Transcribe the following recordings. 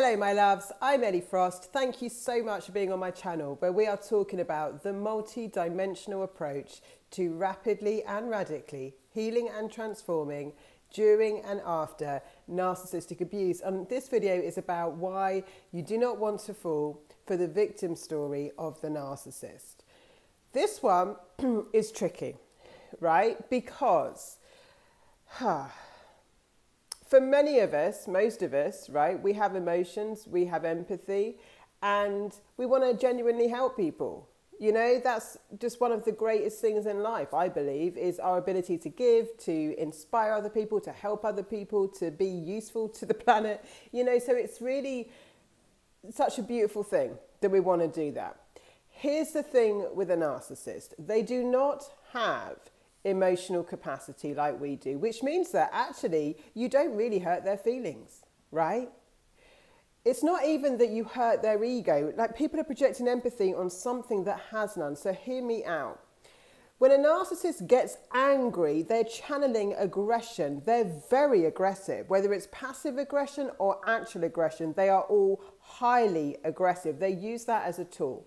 Hello my loves, I'm Ellie Frost. Thank you so much for being on my channel where we are talking about the multi-dimensional approach to rapidly and radically healing and transforming during and after narcissistic abuse. And this video is about why you do not want to fall for the victim story of the narcissist. This one is tricky, right? Because for many of us, most of us, right, we have emotions, we have empathy, and we want to genuinely help people. You know, that's just one of the greatest things in life, I believe, is our ability to give, to inspire other people, to help other people, to be useful to the planet. You know, so it's really such a beautiful thing that we want to do that. Here's the thing with a narcissist. They do not have emotional capacity like we do, which means that actually you don't really hurt their feelings, right? It's not even that you hurt their ego. Like, people are projecting empathy on something that has none. So hear me out. When a narcissist gets angry, they're channeling aggression. They're very aggressive. Whether it's passive aggression or actual aggression, they are all highly aggressive. They use that as a tool.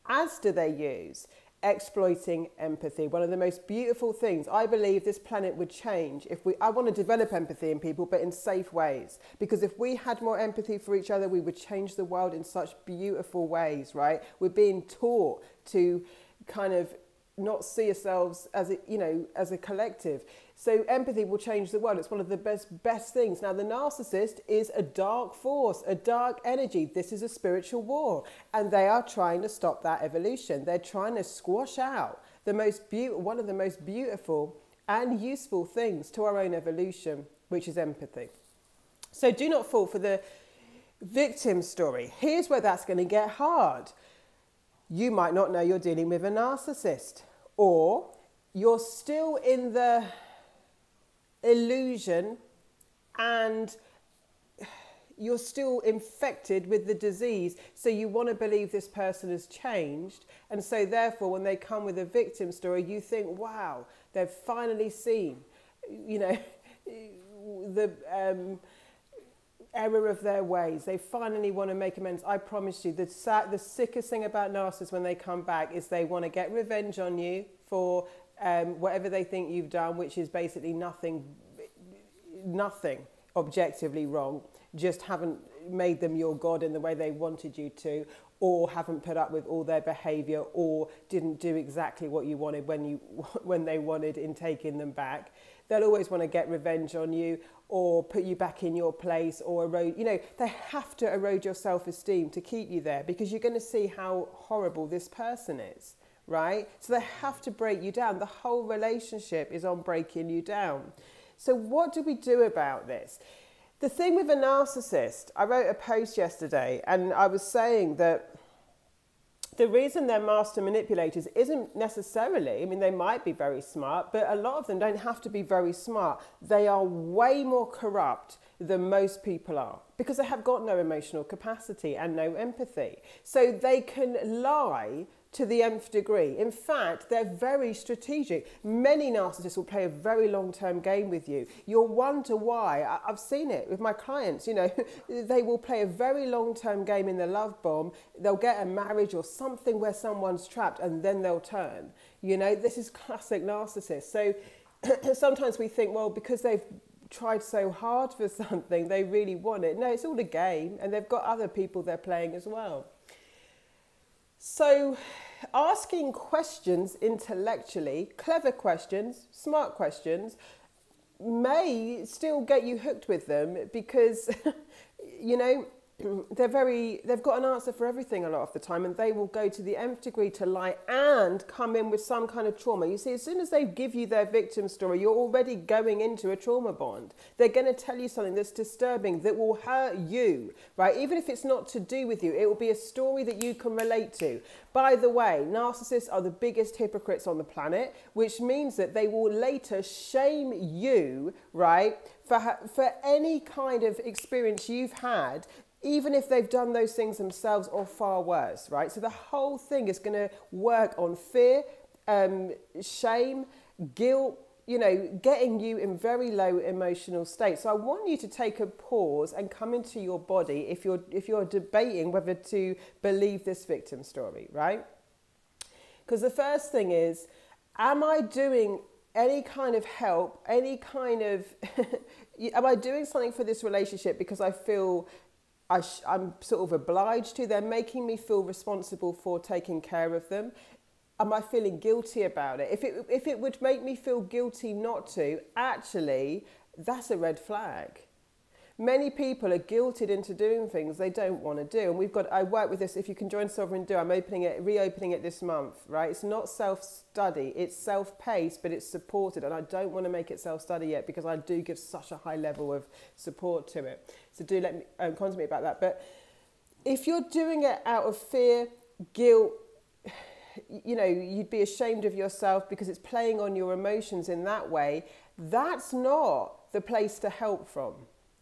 As do they use exploiting empathy. One of the most beautiful things, I believe this planet would change if I want to develop empathy in people, but in safe ways. Because if we had more empathy for each other, we would change the world in such beautiful ways, right? We're being taught to kind of not see ourselves as as a collective. So empathy will change the world. It's one of the best things. Now, the narcissist is a dark force, a dark energy. This is a spiritual war, and they are trying to stop that evolution. They're trying to squash out one of the most beautiful and useful things to our own evolution, which is empathy. So do not fall for the victim story. Here's where that's going to get hard. You might not know you're dealing with a narcissist, or you're still in the illusion and you're still infected with the disease, so you want to believe this person has changed, and so therefore when they come with a victim story you think, wow, they've finally seen, you know, the error of their ways. They finally want to make amends. I promise you, the sickest thing about narcissists when they come back is they want to get revenge on you for whatever they think you've done, which is basically nothing objectively wrong. Just haven't made them your God in the way they wanted you to, or haven't put up with all their behavior, or didn't do exactly what you wanted when they wanted in taking them back. They'll always want to get revenge on you, or put you back in your place, or erode, you know, they have to erode your self-esteem to keep you there, because you're going to see how horrible this person is, right? So they have to break you down. The whole relationship is on breaking you down. So what do we do about this? The thing with a narcissist, I wrote a post yesterday and I was saying that the reason they're master manipulators isn't necessarily, I mean, they might be very smart, but a lot of them don't have to be very smart. They are way more corrupt than most people are, because they have got no emotional capacity and no empathy. So they can lie to the nth degree. In fact, they're very strategic. Many narcissists will play a very long-term game with you. You'll wonder why. I've seen it with my clients. You know, they will play a very long-term game in the love bomb. They'll get a marriage or something where someone's trapped, and then they'll turn. You know, this is classic narcissists. So sometimes we think, well, because they've tried so hard for something, they really want it. No, it's all a game, and they've got other people they're playing as well. So asking questions intellectually, clever questions, smart questions, may still get you hooked with them, because, you know, they've got an answer for everything a lot of the time, and they will go to the nth degree to lie and come in with some kind of trauma. You see, as soon as they give you their victim story, you're already going into a trauma bond. They're going to tell you something that's disturbing, that will hurt you, right? Even if it's not to do with you, it will be a story that you can relate to. By the way, narcissists are the biggest hypocrites on the planet, which means that they will later shame you, right, for any kind of experience you've had, even if they've done those things themselves or far worse, right? So the whole thing is going to work on fear, shame, guilt, getting you in very low emotional state. So I want you to take a pause and come into your body if you're debating whether to believe this victim story, right? Because the first thing is, am I doing any kind of help, any kind of, am I doing something for this relationship because I feel I'm sort of obliged to? They're making me feel responsible for taking care of them. Am I feeling guilty about it? If it would make me feel guilty not to, actually, that's a red flag. Many people are guilted into doing things they don't want to do. And I work with this. If you can join Sovereign Do, I'm reopening it this month, right? It's not self-study, it's self-paced, but it's supported. And I don't want to make it self-study yet because I do give such a high level of support to it. So do let me contact me about that. But if you're doing it out of fear, guilt, you'd be ashamed of yourself because it's playing on your emotions in that way, that's not the place to help from.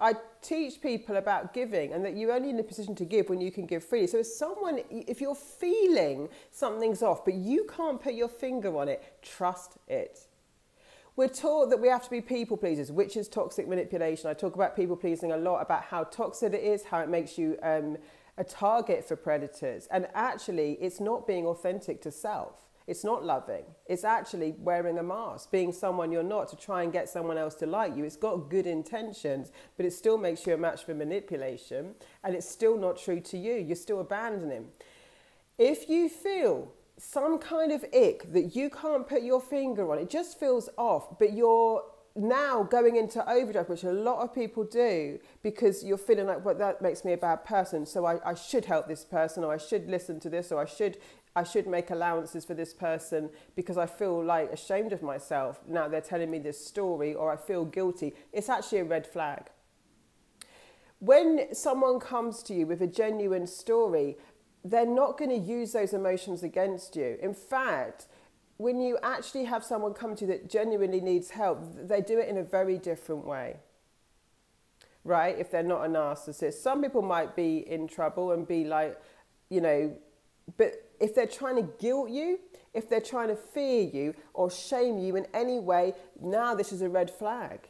I teach people about giving and that you're only in a position to give when you can give freely. So if you're feeling something's off, but you can't put your finger on it, trust it. We're taught that we have to be people pleasers, which is toxic manipulation. I talk about people pleasing a lot, about how toxic it is, how it makes you a target for predators. And actually, it's not being authentic to self. It's not loving. It's actually wearing a mask, being someone you're not to try and get someone else to like you. It's got good intentions, but it still makes you a match for manipulation, and it's still not true to you. You're still abandoning. If you feel some kind of ick that you can't put your finger on, it just feels off, but you're now going into overdrive, which a lot of people do, because you're feeling like, well, that makes me a bad person, so I should help this person, or I should listen to this, or I should make allowances for this person because I feel like ashamed of myself. Now they're telling me this story, or I feel guilty. It's actually a red flag. When someone comes to you with a genuine story, they're not going to use those emotions against you. In fact, when you actually have someone come to you that genuinely needs help, they do it in a very different way, right? If they're not a narcissist. Some people might be in trouble and be like, but if they're trying to guilt you, if they're trying to fear you or shame you in any way, now this is a red flag.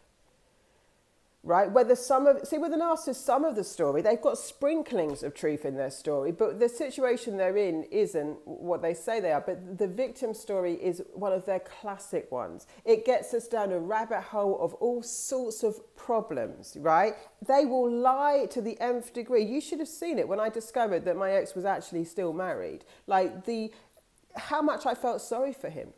Right? With the narcissist, some of the story, they've got sprinklings of truth in their story, but the situation they're in isn't what they say they are. But the victim story is one of their classic ones. It gets us down a rabbit hole of all sorts of problems, right? They will lie to the nth degree. You should have seen it when I discovered that my ex was actually still married. Like how much I felt sorry for him.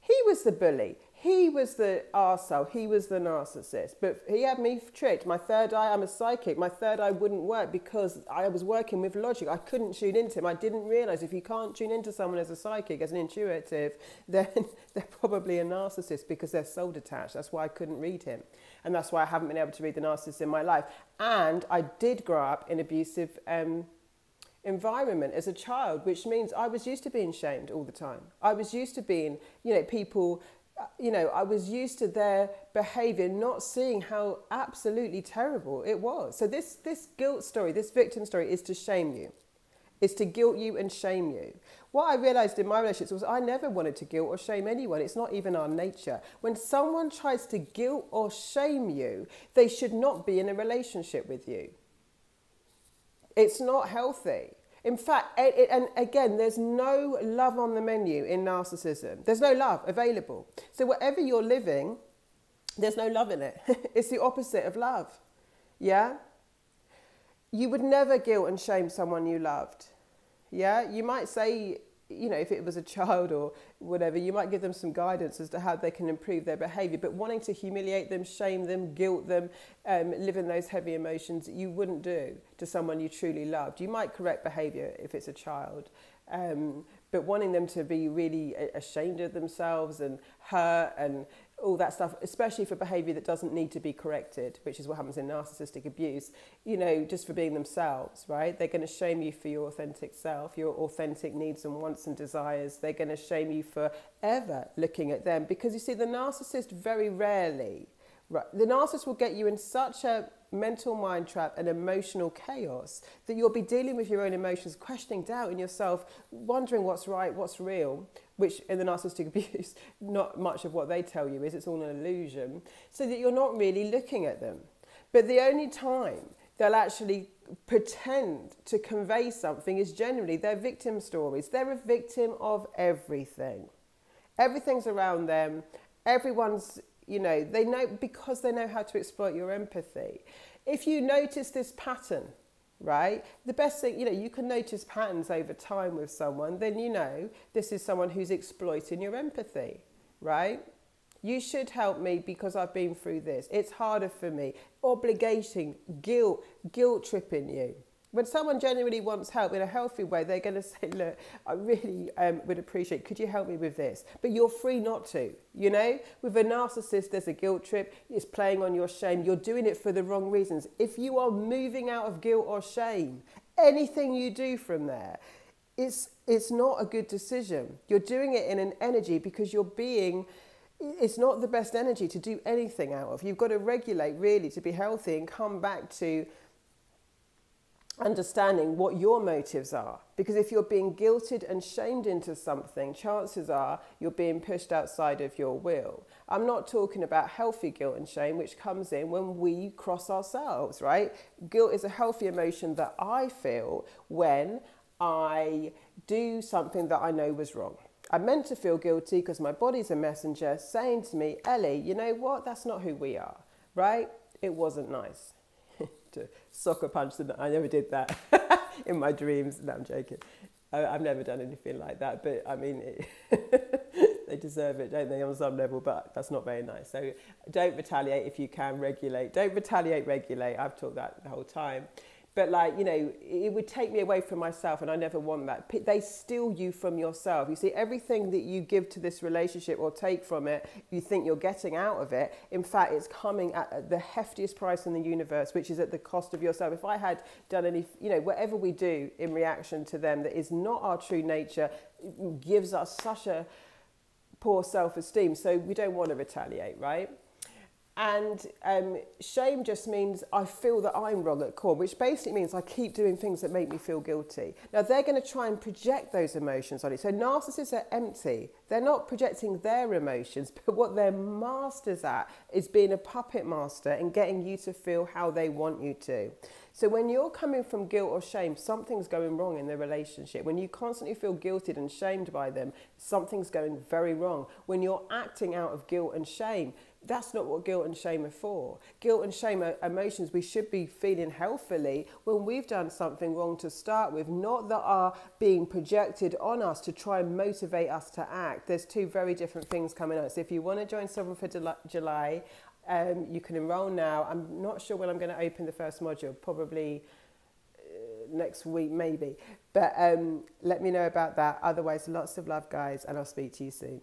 He was the bully. He was the arsehole, he was the narcissist, but he had me tricked. My third eye, I'm a psychic, my third eye wouldn't work because I was working with logic. I couldn't tune into him. I didn't realise if you can't tune into someone as a psychic, as an intuitive, then they're probably a narcissist because they're soul detached. That's why I couldn't read him. And that's why I haven't been able to read the narcissist in my life. And I did grow up in abusive environment as a child, which means I was used to being shamed all the time. I was used to being, people... I was used to their behaviour, not seeing how absolutely terrible it was. So this guilt story, this victim story is to shame you. It's to guilt you and shame you. What I realised in my relationships was I never wanted to guilt or shame anyone. It's not even our nature. When someone tries to guilt or shame you, they should not be in a relationship with you. It's not healthy. In fact, and again, there's no love on the menu in narcissism. There's no love available. So whatever you're living, there's no love in it. It's the opposite of love. Yeah? You would never guilt and shame someone you loved. Yeah? You might say, if it was a child or whatever, you might give them some guidance as to how they can improve their behaviour. But wanting to humiliate them, shame them, guilt them, live in those heavy emotions, you wouldn't do to someone you truly loved. You might correct behaviour if it's a child, but wanting them to be really ashamed of themselves and hurt and all that stuff, especially for behaviour that doesn't need to be corrected, which is what happens in narcissistic abuse, just for being themselves, right? They're going to shame you for your authentic self, your authentic needs and wants and desires. They're going to shame you for ever looking at them because, you see, the narcissist very rarely Right. The narcissist will get you in such a mental mind trap and emotional chaos that you'll be dealing with your own emotions, questioning, doubting yourself, wondering what's right, what's real, which in the narcissistic abuse, not much of what they tell you is, it's all an illusion, so that you're not really looking at them. But the only time they'll actually pretend to convey something is generally their victim stories. They're a victim of everything. Everything's around them. Everyone's, they know, because they know how to exploit your empathy. If you notice this pattern, right, the best thing, you can notice patterns over time with someone, then this is someone who's exploiting your empathy, right? You should help me because I've been through this. It's harder for me. Obligation, guilt tripping you. When someone genuinely wants help in a healthy way, they're going to say, look, I really would appreciate, could you help me with this? But you're free not to, With a narcissist, there's a guilt trip. It's playing on your shame. You're doing it for the wrong reasons. If you are moving out of guilt or shame, anything you do from there, it's not a good decision. You're doing it in an energy because it's not the best energy to do anything out of. You've got to regulate really to be healthy and come back to understanding what your motives are. Because if you're being guilted and shamed into something, chances are you're being pushed outside of your will. I'm not talking about healthy guilt and shame, which comes in when we cross ourselves, right? Guilt is a healthy emotion that I feel when I do something that I know was wrong. I'm meant to feel guilty because my body's a messenger saying to me, Ellie, you know what? That's not who we are, right? It wasn't nice to soccer punch them. I never did that in my dreams. No, I'm joking. I've never done anything like that. But I mean, they deserve it, don't they, on some level? But that's not very nice. So don't retaliate if you can. Regulate. Don't retaliate, regulate. I've taught that the whole time. But it would take me away from myself, and I never want that. They steal you from yourself. You see, everything that you give to this relationship or take from it, you think you're getting out of it. In fact, it's coming at the heftiest price in the universe, which is at the cost of yourself. If I had done any, whatever we do in reaction to them that is not our true nature, it gives us such a poor self-esteem. So we don't want to retaliate, right? And shame just means I feel that I'm wrong at core, which basically means I keep doing things that make me feel guilty. Now, they're going to try and project those emotions on you. So narcissists are empty. They're not projecting their emotions, but what they're masters at is being a puppet master and getting you to feel how they want you to. So when you're coming from guilt or shame, something's going wrong in the relationship. When you constantly feel guilted and shamed by them, something's going very wrong. When you're acting out of guilt and shame, that's not what guilt and shame are for. Guilt and shame are emotions we should be feeling healthily when we've done something wrong to start with, not that are being projected on us to try and motivate us to act. There's two very different things coming on. So if you want to join Sovereign for July, you can enroll now. I'm not sure when I'm going to open the first module, probably next week maybe. But let me know about that. Otherwise, lots of love, guys, and I'll speak to you soon.